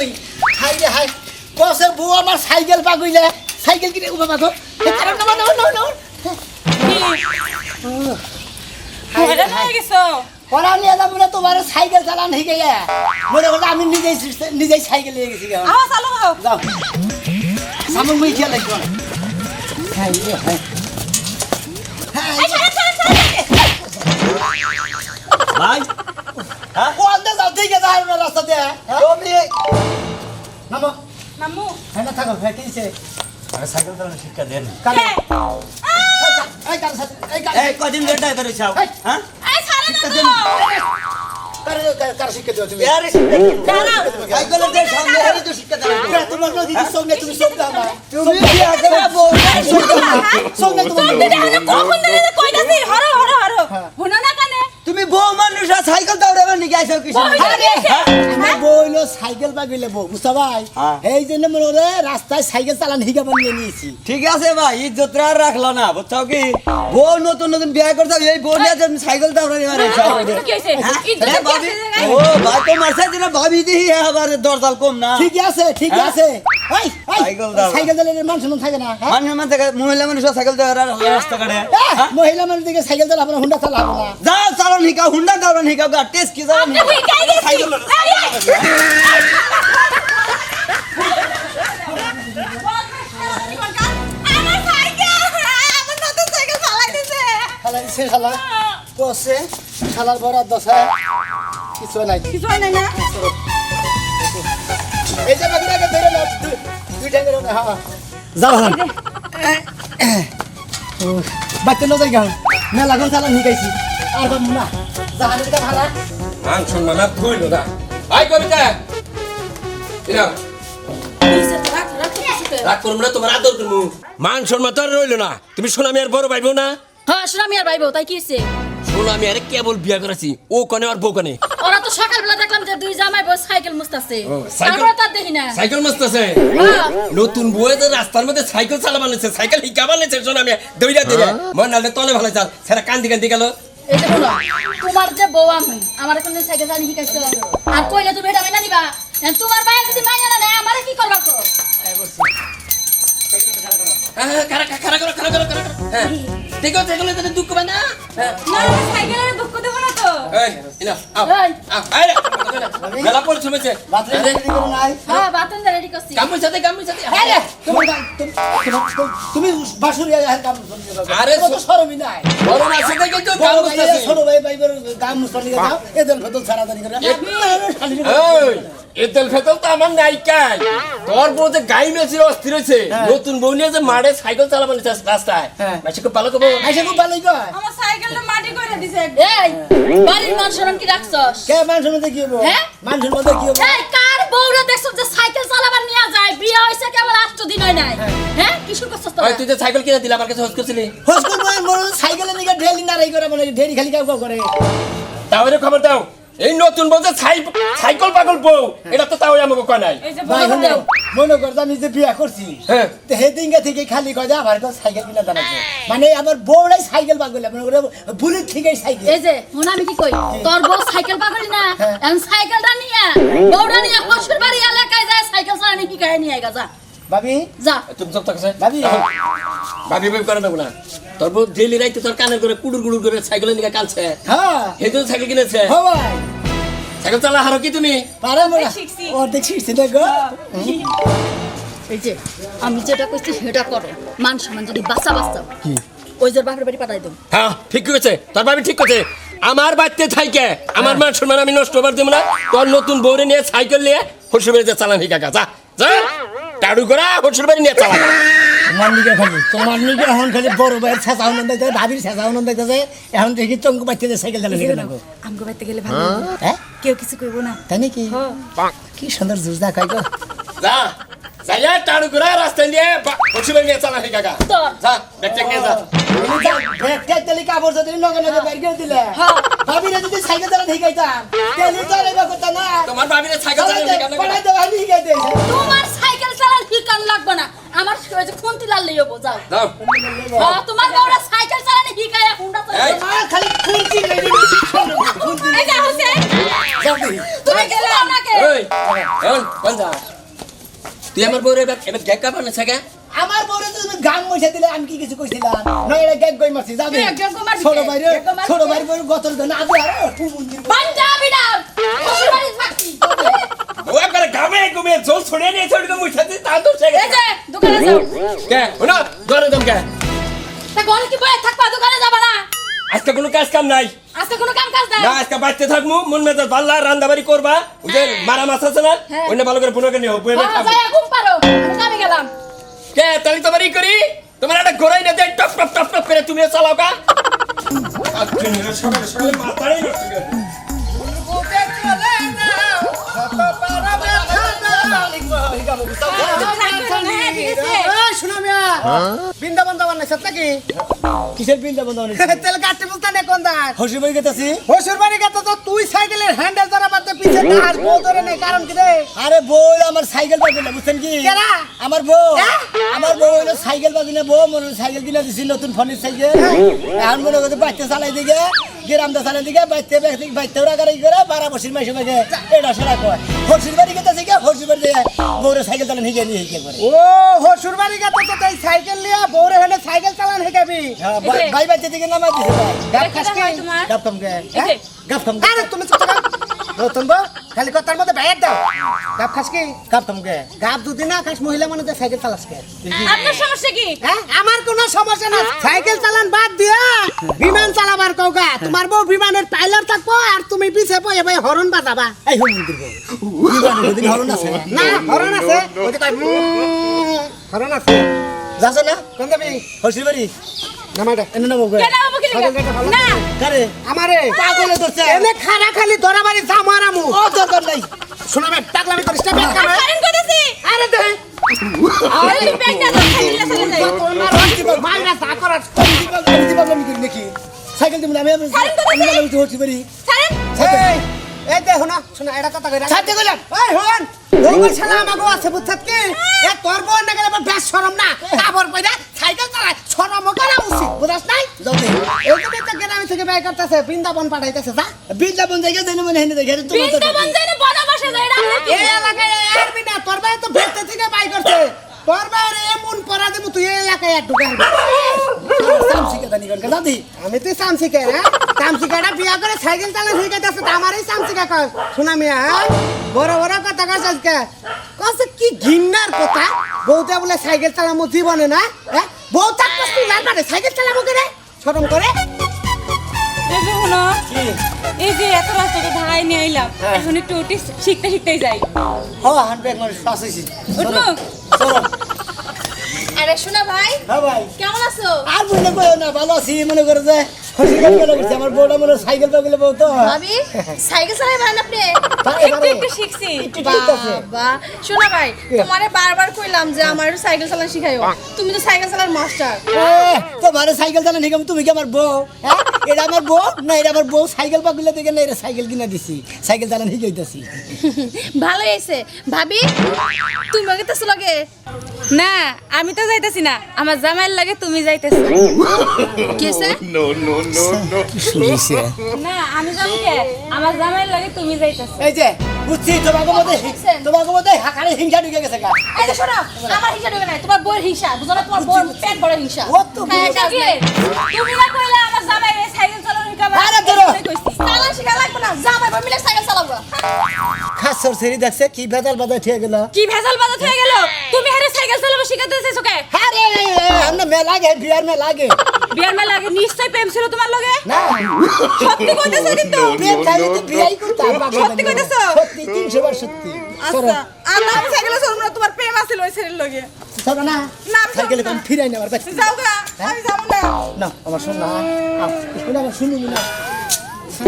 কই হাই রে হাই বসের বউ আমার সাইকেল পাগইলে সাইকেল কিনে উবা মাথো কারণ না না না না হেডা হয়ে গেছো পড়া নিয়ে যাবো না তোমার সাইকেল চালান শিখে গে মনে করলে আমি নিজেই সাইকেল নিয়ে গেছি আও চালো আও যাও সামনে মুই খেয়াল রাখবো হাই রে হাই এই ভাই হ্যাঁ কোন দে যাও ঠিক আছে আর রাস্তা দে তুমি নামো মামু হ্যাঁ না থাকো হ্যাঁ কিছে আরে সাইকেল চালানো শিক্ষা দেন কালে হ্যাঁ এই কাল এই কাল এই কদিন ধরে ড্রাইভার হইছাও হ্যাঁ এই ছাড়ে না তো কার শিক্ষা দিও তুমি আরে দাঁড়াও সাইকেলের যে সামনে হেরে তো শিক্ষা দেন তোমার নদী সঙ্গে তুমি সব দাও তুমি কি আগে বউ সঙ্গে তুমি দেখো কখন ধরে কইতাছি হরো হরো হরো হুনো না কানে তুমি বউ মানুষ সাইকেল দাউড়াবে নাকি আইছো কিছু আমার বইলো সাইকেল পাগিলে বউ বুঝছো ভাই হ্যাঁ। এই জন্য মনে করে রাস্তায় সাইকেল চালান হিগা বানিয়ে নিয়েছি ঠিক আছে ভাই ইজ্জত আর রাখলো না বুঝছো কি বউ নতুন নতুন বিয়ে করতে এই বউ নিয়ে তুমি সাইকেল দাউড়ানি মারাইছো কি হইছে ইজ্জত ভাবি কি আছে ও ভাই তো মারছে দিনা ভাবি দিহি আবার দরজাল কম না ঠিক আছে ঠিক আছে ওই সাইকেল দাও। সাইকেল চালালে মানুষ মন থাকে না হ্যাঁ? মানুষ মানে মহিলা মানুষ সাইকেল দাউড়া রাস্তা কাটে মহিলা মানুষ দিকে সাইকেল চালাবো না হুন্ডা চালাবো না যাও চালান হিকা হুন্ডা দাউড়ান হিকা গা টেস্ট কি যাও আপনি কই কাই গেছি আমার সাইকেল আমার নতুন সাইকেল চালাই দিছে খালা দিছে খালা কষে খালার বড় দশা কিছু নাই কিছু হয় না এই যে বাকি আগে ধরে নাও দুই ঠ্যাঙ্গের ওটা হ্যাঁ যাও বাচ্চা ন যাই গাও মেলা ঘর চালান শিখাইছি আর বাম না জাহানের দিকে ভাড়া মান সম্মান আর ধইল না আই কবিতা এরা রাগ করুম না তোমার আদর করমু মান সম্মান তো আর রইল না তুমি সোনামি আর বড় ভাইবো না হ্যাঁ সুনামি আর ভাইবো তাই কি হইছে সোনামি আরে কেবল বিয়া করেছি ও কনে আর বউ কনে ওরা তো সকালবেলা দেখলাম যে দুই জামাই বউ সাইকেল মুস্তাছে ও, সাইকেল? তারপরে তার দেখি না সাইকেল মস্ত আছে হ্যাঁ। নতুন বউয়ে তো রাস্তার মধ্যে সাইকেল চালা বানাইছে সাইকেল হিকা বানাইছে সোনামি দইরা দিলে মন নালে তলে ভালো চাল সেটা কান্দি কান্দি গেল এই যে বলো তোমার যে বউ আমি আমার কোন সাইকেল চালানি শিখাইছো আর কইলে তুমি এটা মেনে নিবা এখন তোমার ভাই যদি মাইনা না নেয় আমারে কি করবা তো খারা খারা করো খারা করো খারা করো হ্যাঁ দেখো দেখলে তো দুঃখ পায় না হ্যাঁ না সাইকেলের দুঃখ দেব না তো এই ইনা আও এই। আও আরে মেলা পড়ছ মেছে বাথরুম রেডি করো নাই হ্যাঁ বাতন রেডি করছি কামুই সাথে আরে তুমি বাসুরি আর কাম আরে তো শরমই নাই বড় আছে দেখে তো কাম বড় ভাই করতেছি ছোট ভাই ভাইবের গাম মুসলি যাও এদের ভেতর ছাড়া দাঁড়ি করে এই এতেল ফেতল তো আমার নাই কাই তোর বউ যে গাই মেছির অস্থির হইছে নতুন বউ নিয়ে যে মাঠে সাইকেল চালাবার নিতে রাস্তায় হ্যাঁ। মাসে খুব ভালো কবো আইসা খুব ভালোই কয় আমার সাইকেলটা মাটি করে দিছে এই বাড়ির মান সম্মান কি রাখছস কে মানুষের মধ্যে কি হবো হ্যাঁ? মানুষের মধ্যে কি হবো এই কার বউরা দেখছস যে সাইকেল চালাবার নিয়া যায় বিয়ে হইছে কেবল 8 দিন হয় নাই হ্যাঁ কি শুরু করছস তো ওই তুই যে সাইকেল কিনে দিলা আমার কাছে হস করছিলি হসকল বই সাইকেলে নিকে ঢেলি নারাই করে মানে ঢেরি খালি কাউ করে তাহলে খবর দাও এই নতুন বউ যে সাইকেল পাগল বউ এটা তো তাও আমাকে কয় নাই এই যে ভাই বড় হলো মনে কর আমি যে বিয়া করছি হ্যাঁ তো হেদিনকে থেকে খালি কয় যে আমার তো সাইকেল কিনা দাঁড়াচ্ছে মানে আমার বউরাই সাইকেল পাগল মনে করে বুলেট থেকেই সাইকেল এই যে মন আমি কি কই তোর বউ সাইকেল পাগলি না হ্যাঁ। এখন সাইকেলটা নিয়ে বউটা নিয়ে শ্বশুর বাড়ি এলাকায় যায় সাইকেল চালানি শিখায় নিয়ে আইগা যা ভাবি যা তুমি সব থাকছে ভাবি ভাবি ভাবি করে দেবো না তোর বউ ডেলি রাইতে তোর কানের করে কুড়ুর কুড়ুর করে সাইকেলের দিকে কানছে হ্যাঁ এই তো সাইকেল কিনেছে হো ভাই সাইকেল চালা হারো কি তুমি পারে মোরা শিখছি। ও দেখছিস না গো এই যে আমি যেটা কইছি সেটা করো মান সম্মান যদি বাঁচা বাঁচাও কি ওই যে বাপের বাড়ি পাঠাই দেব হ্যাঁ ঠিক করেছে তোর ভাবি ঠিক করেছে আমার বাড়িতে থাইকে আমার মান সম্মান আমি নষ্ট হবার দেবো না তোর নতুন বউরে নিয়ে সাইকেল নিয়ে শ্বশুর বাড়িতে চালান হিকা যা যা টাড়ু করা শ্বশুর বাড়ি নিয়ে চালা তোমার নিকে এখন খালি বড় ভাইয়ের ছেঁচা আনন্দ দেখতেছে ভাবির ছেঁচা আনন্দ দেখতেছে এখন দেখি চঙ্কু বাচ্চাদের সাইকেল চালানো শিখে নেবো আমগো বাইতে গেলে ভালো হ্যাঁ কেউ কিছু করব না তাই নাকি কি সুন্দর জুস দেখাই গো যা যাইয়া টাড়ু করা রাস্তায় নিয়ে শ্বশুর বাড়ি নিয়ে চালা হিকা তোর যা ব্যাগ নিয়ে যা ব্যাগটার তেলি কাপড় যদি নগে নগে বের করে দিলে ভাবিরে যদি সাইকেল চালানো শিখাইতাম তেলি তো রেবা করতাম না তোমার ভাবিরে সাইকেল চালান হিকা পড়াই দেওয়া শিখাই দিয়েছে তোমার সাইকেল চালান শিখান লাগবে না আমার ওই যে খুন্তি লাল লইও যাও দাও তোমার বউরা সাইকেল চালানি শিখায় হুন্ডা এই। চালায় মা খালি খুঁজি লেগে খুঁজি এই যে হোসেন যাবি তুমি গেলে আমাকে এই কোন যা তুই আমার বউরে এবার এবার গ্যাগ কাপড় না থাকে আমার বউরে তো তুমি গান মইছা দিলে আমি কি কিছু কইছিলাম না এটা গ্যাগ গই মারছি যাবে কে গ্যাগ গই মারছি? ছোট ভাই রে গ্যাগ গই মারছি? ছোট ভাই বউর গতর দেন আগে আর মন্দির পাঞ্জাবি না শ্বশুর বাড়ি থাকি ও একবার গামে গুমে জল ছড়ে নিয়ে ছড়ে গো মুছাতে তা তো সে এই যে দোকানে যাও কে ওনা ধরে দম কে তা ঘরে কি বয়ে থাকবা দোকানে যাবা না আজকে কোনো কাজ কাম নাই আজকে কোনো কাম কাজ নাই না আজকে বাড়তে থাকমু মন মেজাজ ভাল্লা রান্দাবাড়ি করবা ওই যে মারা মাছ আছে না হ্যাঁ। ওইটা ভালো করে পুনকে নিও বইবে হ্যাঁ, খাবো যাইয়া ঘুম পারো আমি কামে গেলাম কে তালি তোমারই করি তোমার একটা গোড়াই না দেয় টপ টপ টপ টপ করে তুমি চালাও কা আজকে মেরে সকালে সকালে মাথায় নষ্ট করে শোনা মিয়া বৃন্দাবন যাবার নাই সত্য কি কিসের বৃন্দাবন যাবার নাই তেল কাটতে বলতে নে কোন দাঁত হসি বই গেতাছি হসুর বাড়ি গেছে তো তুই সাইকেলের হ্যান্ডেল ধরা বাদে পিছে না আর বউ ধরে নেই কারণ কি রে আরে বউ আমার সাইকেল বাজে না বুঝছেন কি কেরা? আমার বউ আমার বউ হলো সাইকেল বাজে না বউ মনে হয় সাইকেল কিনা দিছি নতুন ফোনের সাইকেল এখন মনে করতে বাচ্চা চালাই দিকে গ্রামটা চালাই দিকে বাইতে বাইতে ওরা গাড়ি করে 12 বছর মাসে মাঝে এটা সেটা কয় হসির বাড়ি গেতাছি কি হসির বাড়ি দিয়ে বউরে সাইকেল চালান হিগে নিয়ে হিগে করে ও হসুর বাড়ি গেছে তো তাই সাইকেল লিয়া বউরে হেনে সাইকেল চালান হেকাবি ভাই বাইতে দিকে নামাই দিছে ভাই গাপ এটা খাস কি হয় তোমার গাপ কম গে এই যে। গাপ কম আরে তুমি চুপ থাকো রতন বউ খালি কথার মধ্যে ব্যাগ দাও গাপ খাস কি গাপ কম গে গাপ দুদিন না খাস মহিলা মানুষ সাইকেল চালাস কে আপনার সমস্যা কি হ্যাঁ আমার কোনো সমস্যা না সাইকেল চালান বাদ দিয়া বিমান চালাবার কওগা তোমার বউ বিমানের পাইলট থাকবো আর তুমি পিছে বয়ে বয়ে হরন বাজাবা এই হো মন্দির বউ বিমানে যদি হরণ আছে না হরন আছে ওই যে কয় হরন আছে যাছ না কোন যাবি হসির বাড়ি নামাটা এনে নামো গে কেন বাবু কি লাগা না কারে আমারে পাগলে ধরছে এনে খারা খালি ধরাবাড়ি জামারামু ও দরকার নাই শোনাবে টাকলামি করিস না ব্যাগ কামে কারেন্ট কইতাছি আরে দে আরে তুমি ব্যাগ না দাও সাইকেল চলে যাই মাইরা যা করার সাইকেল তুমি নামে আমি হসির বাড়ি ছাড়েন এই এই দে শোনা শোনা এটা কথা কইরা ছাড়তে গেলাম এই হন ওই শালা আমাগো আছে বুঝছত কি এ তোর বউ না গেলে বেশ শরম না কাবর কইরা সাইকেল চালায় শরম করা উচিত বুঝছ নাই যাও দে এই তো বেটা গ্রামে থেকে বাই করতেছে বৃন্দাবন পাঠাইতেছে যা বৃন্দাবন জায়গা দেন মানে হেনে দেখে তোমার তো বৃন্দাবন যাইলে বনবাসে যাই রাখলে কি এই এলাকায় এর বিনা তোর ভাই তো ভেতর থেকে বাই করছে তোর ভাইয়ের এমন পড়া দেবো তুই এই এলাকায় এক ঢুকে আনবি। সাম শিখে জানি কোন দাদি আমি তুই সামসিকে হ্যাঁ সামসিকাটা বিয়া করে সাইকেল চালা শিখাইতেছে তো আমারই সামসিকা কর শোনা মিয়া হ্যাঁ বড় বড় কথা কস আজকে কস কি ঘিন্নার কথা বউটা বলে সাইকেল চালামো জীবনে না হ্যাঁ বউ থাকতে তুই লাল পারে সাইকেল চালাবো কে রে শরম করে এই যে শোনো, এই যে এত রাস্তা তো ধারায় নিয়ে আইলাম এখন একটু উঠি শিখতে শিখতেই যাই হ্যাঁ হান্ড্রেড মানে পাস হইছি উঠবো চলো আরে শোনা ভাই হ্যাঁ ভাই কেমন আছো আর মনে করো না ভালো আছি মনে করো যে খুশি গেল করছে আমার বউটা মনে সাইকেল পাগলে বউ তো ভাবি সাইকেল চালাই পারেন আপনি একটু একটু শিখছি বাবা শোনা ভাই তোমারে বারবার কইলাম যে আমার একটু সাইকেল চালানো শিখাইও তুমি তো সাইকেল চালানোর মাস্টার তো ভালো সাইকেল চালান ঠিক তুমি কি আমার বউ হ্যাঁ এটা আমার বউ না এটা আমার বউ সাইকেল পাগলে দেখে না এটা সাইকেল কিনা দিছি সাইকেল চালান শিখাইতেছি ভালো হয়েছে ভাবি তুমি আগে তো লাগে না আমি তো যাইতেছি না আমার জামাইয়ের লাগে তুমি যাইতেছো কেসে শুনেছে না আমি যাবো কে আমার জামাইয়ের লাগে তুমি যাইতেছো এই যে বুঝছি তোমাকে মধ্যে হাকারে হিংসা ঢুকে গেছে গা এই যে শোনো আমার হিংসা ঢোকে নাই তোমার বউয়ের হিংসা বুঝো না তোমার বউয়ের পেট বড় হিংসা ও তো হ্যাঁ, বুঝি এটা কি? তুমি না কইলে আমার জামাইয়ের সাইকেল চালানো শিখাবা আরে ধরো। চালান শিখা লাগবে না জামাই বা মিলে সাইকেল চালাবো খাসর সেরি দেখছে কি ভেজাল বাজায় ঠিক গেল কি ভেজাল বাজাত হয়ে গেল তুমি হারে সাইকেল চালাবো শিখাতে চাইছো কে হ্যাঁ রে আমরা মেলা গে বিয়ার মেলা গে বিয়ার মেলা আগে নিশ্চয় প্রেম ছিল তোমার লগে না সত্যি কইতেছো কিন্তু বিয়ে খাইলে তো বিয়াই করতাম সত্যি কইতেছো? সত্যি 300 বার সত্যি আচ্ছা আমরা সাইকেল চালাবো না তোমার প্রেম আছিল ওই ছেলের লগে চলো না না, আমি সাইকেলে যাবো কম না। ফিরাই না আমার কাছে যাও গা আমি যাবো না না আমার শোন না শুনে আমার শুনুন না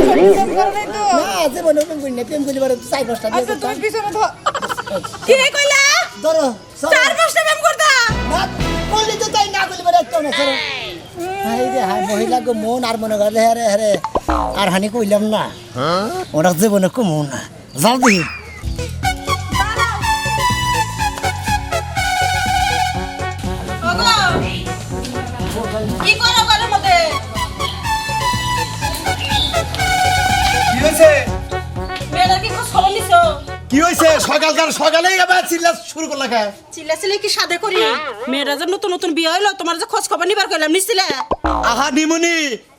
প্রেম করো নাই তো না জীবনে প্রেম করি না প্রেম করি বার 4-5টা বিয়ে আচ্ছা তুমি করতাম পিছনে ধর কি রে কইলা ধরো চলো। 4-5টা প্রেম করতা না বললি তো তাই না বলি বার একটা না চলো হাই রে হাই মহিলা গো মন আর মনে করে হ্যাঁ হ্যাঁ আর হানি কইলাম না ওরা জীবনে কমু না যাও দি কি করো ঘরের মধ্যে কি হয়েছে মেয়েটার কি খোঁজ খবর নিছো কি হয়েছে সকালেই আবার চিল্লা শুরু করলা কে? চিল্লাচিল্লি কি সাদে করি মেয়েরা যে নতুন নতুন বিয়ে হইলো তোমার যে খোঁজ খবর নিবার কইলাম নিছিলে আহা নিমুনি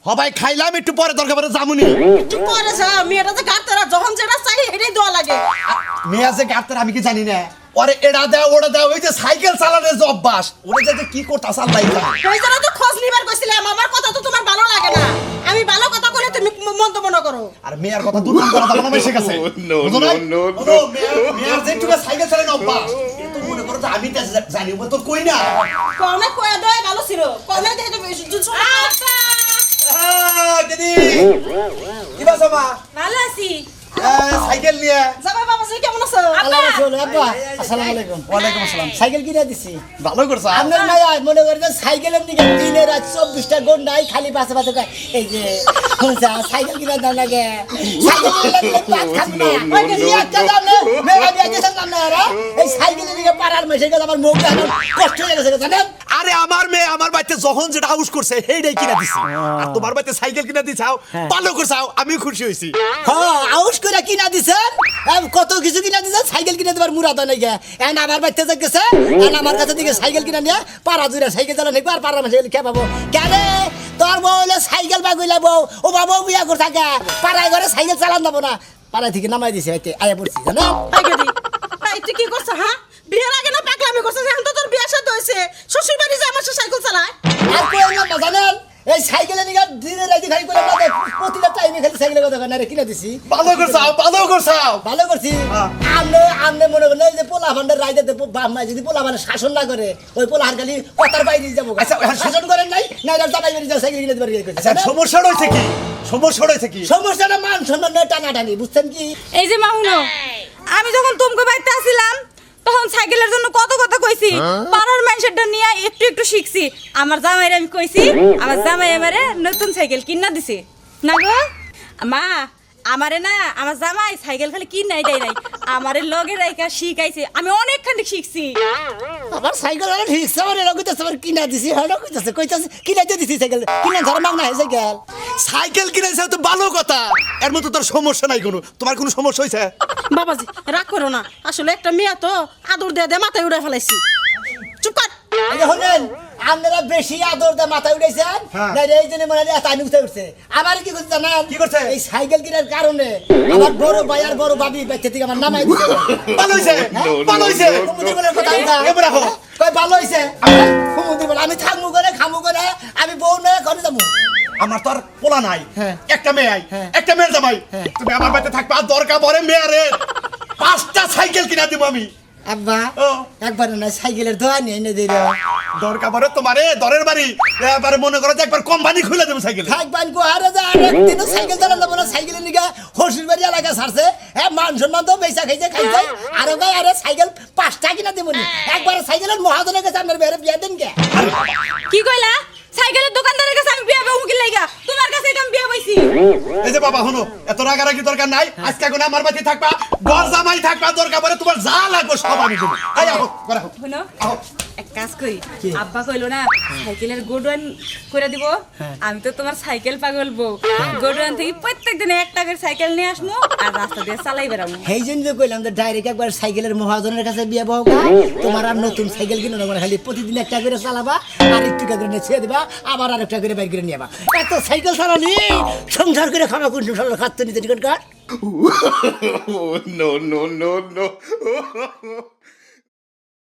হবাই খাইলাম একটু পরে দরকার পরে জামুনি। একটু পরে যা মেয়েরা যে গাড়তারা যখন যেটা চাই এটাই দেওয়া লাগে মেয়ে আছে গাড়তার আমি কি জানি না। ওরে এড়া দেয় ওটা দেয় ওই যে সাইকেল চালানোর যে অভ্যাস ওরে যে কি করতাস আল্লাহ জানে। ওই জন্য তো খোঁজ নিবার কইছিলাম আমার কথা তো তোমার ভালো লাগে না আমি ভালো কথা কইলে তুমি মন্তব্য না করো আর মেয়ের কথা দুর্নাম করা যাবে না বেশি কাছে। বুঝো নাই? ও মেয়ের যে একটু সাইকেল চালানোর অভ্যাস এ তো মনে করো যে আমি তা জানি ও তো কই না। কোনে কয়া দয় ভালো ছিল কোনে দেখে তো জুজু দিদি কি বাসা মা? ভালো আছি সাইকেল নিয়ে যাবা বাবা জি কেমন আছো আল্লাহ রাসূল আব্বা আসসালামু আলাইকুম। ওয়ালাইকুম আসসালাম। সাইকেল কিনে দিছি। ভালো করছ। আপনার নাই মনে করেন যে সাইকেলের দিকে দিনে রাত 24টা ঘন্টাই খালি বাসে বাসে কয়, এই যে শুনছা সাইকেল কিনে দাও লাগে সাইকেল কিনে দিলে পাঁচ খান না ওই যে একটা দাম না মেরা দিয়ে গেছেন না রে এই সাইকেলের দিকে পাড়ার মেশে গেল আমার মুখ এখন কষ্ট হয়ে গেছে জানেন। আরে আমার মেয়ে আমার বাড়িতে যখন যেটা হাউস করছে সেইটাই কিনে দিছি। আর তোমার বাড়িতে সাইকেল কিনে দিছাও ভালো করছাও আমি খুশি হইছি। হ্যাঁ আউস করে কিনা দিছেন কত কিছু কিনা দিছেন সাইকেল কিনে দেবার মুরাদ নাই গে এন্ড আমার বাড়িতে যে গেছে এন্ড আমার কাছে দিকে সাইকেল কিনা নিয়ে পাড়া জুড়ে সাইকেল চালানো আর পাড়া মাসে কে পাবো কেন তোর বউ হলে সাইকেল বাগুইলা বউ ও বাবু বিয়া করে থাকে পাড়ায় ঘরে সাইকেল চালান যাবো না পাড়া থেকে নামাই দিছে হইতে আয়া পড়ছি জানো আইগেদি তাই তুই কি করছ হ্যাঁ বিয়ের আগে না পাগলামি করছ এখন তো তোর বিয়ে সাথে হইছে শ্বশুর বাড়ি যে আমার সাইকেল চালায় আর কই না জানেন এই সাইকেলে নিয়ে দিনে রাতে খালি করে না প্রতিটা টাইমে খালি সাইকেলের কথা না রে কিনে দিছি ভালো করছাও ভালো করছাও। ভালো করছি আমনে মনে করেন এই যে পোলা ভান্ডার রাইতে বাম্মাই যদি পোলা মানে শাসন না করে ওই পোলা হার খালি কথার বাইরে যাবো আচ্ছা, শাসন করেন নাই না এটা জানাই বেরিয়ে যাও সাইকেল কিনে দিতে আচ্ছা সমস্যা রয়েছে কি? সমস্যা রয়েছে কি? সমস্যাটা মান সম্মান নয় টানাটানি বুঝছেন কি এই যে মাহুনো আমি যখন তোমাকে বাড়িতে আসিলাম তখন সাইকেলের জন্য কত কথা কইছি পাড়ার মানুষেরটা নিয়ে একটু একটু শিখছি আমার জামাইরে আমি কইছি আমার জামাই আমারে নতুন সাইকেল কিনা দিছে না গো মা আমারে না আমার জামাই সাইকেল খালি কিনাই দেয় নাই আমারে লগে রাইকা শিখাইছে আমি অনেকখানি শিখছি আমার সাইকেল আর ঠিক সামনে লগইতেছে আমার কিনা দিছি হলো কইতাছে কিনাইতে দিছি সাইকেল কিনা ধর মাগনা হয়ে সাইকেল সাইকেল কিনেছে তো ভালো কথা এর মধ্যে তোর সমস্যা নাই কোনো। তোমার কোনো সমস্যা হয়েছে? বাবাজি রাগ করো না আসলে একটা মেয়ে তো আদর দিয়ে দিয়ে মাথায় উড়ে ফেলাইছি চুপ কর এই যে শুনেন আপনারা বেশি আদর দিয়ে মাথায় উঠেছেন না এই জন্য মনে হয় তাই উঠে উঠছে আমার কি করছে জানেন কি করছে? এই সাইকেল কেনার কারণে আমার বড় ভাই আর বড় ভাবি বাইতে থেকে আমার নামাই দিছে ভালো হয়েছে ভালো হয়েছে। কুমুদি বলে কথা এটা এবার রাখো। কই ভালো হইছে কুমুদি বলে আমি থাকমু করে খামু করে আমি বউ নয় ঘরে যাবো আমার তো আর পোলা নাই হ্যাঁ। একটা মেয়ে আই হ্যাঁ। একটা মেয়ের জামাই হ্যাঁ। তুমি আমার বাড়িতে থাকবা দরকার পড়ে মেয়ারে 5টা সাইকেল কিনা দিব আমি। আব্বা ও। একবার না সাইকেলের দোয়া নিয়ে এনে দিল দরকার পড়ে তোমারে দরের বাড়ি এবারে মনে করো যে একবার কোম্পানি খুলে দেবো সাইকেল। থাকবান কো আরে যা আরেকদিনও সাইকেল চালান যাবো না সাইকেলের নিগা হসির বাড়ি এলাকা ছাড়ছে হ্যাঁ মান সম্মান তো বেচা খাইছে আরে ভাই আরে সাইকেল 5টা কিনা দেবনি একবার সাইকেলের মহাজনের কাছে আপনার বেরে বিয়া দেন কে কি কইলা সাইকেলের দোকানদারের কাছে আমি বিয়া বউ কি লাইগা তোমার কাছে এটা আমি বিয়া পাইছি এই যে বাবা হনো এত রাগারাগি দরকার নাই আজকে এখন আমার বাড়িতে থাকবা ঘর জামাই থাকবা দরকার পড়ে তোমার যা লাগবে সব আমি দেবো। এই আহো করে আহো শুনো আহো। এক কাজ করি আব্বা কইলো না সাইকেলের গোডওয়ান করে দিব আমি তো তোমার সাইকেল পাগল বউ গোডওয়ান থেকে প্রত্যেকদিন একটা করে সাইকেল নিয়ে আসবো আর রাস্তা দিয়ে চালাই বেড়াবো সেই জন্য তো কইলাম যে ডাইরেক্ট একবার সাইকেলের মহাজনের কাছে বিয়ে বউ তোমার আর নতুন সাইকেল কিনো না খালি প্রতিদিন একটা করে চালাবা আর একটু করে নিয়ে ছেড়ে দিবা আবার আর একটা করে বাইর করে নিয়ে যাবা এত সাইকেল চালানি সংসার করে খাওয়া কোন সংসার খাচ্ছে নিতে টিকট কাট no, no, no, no.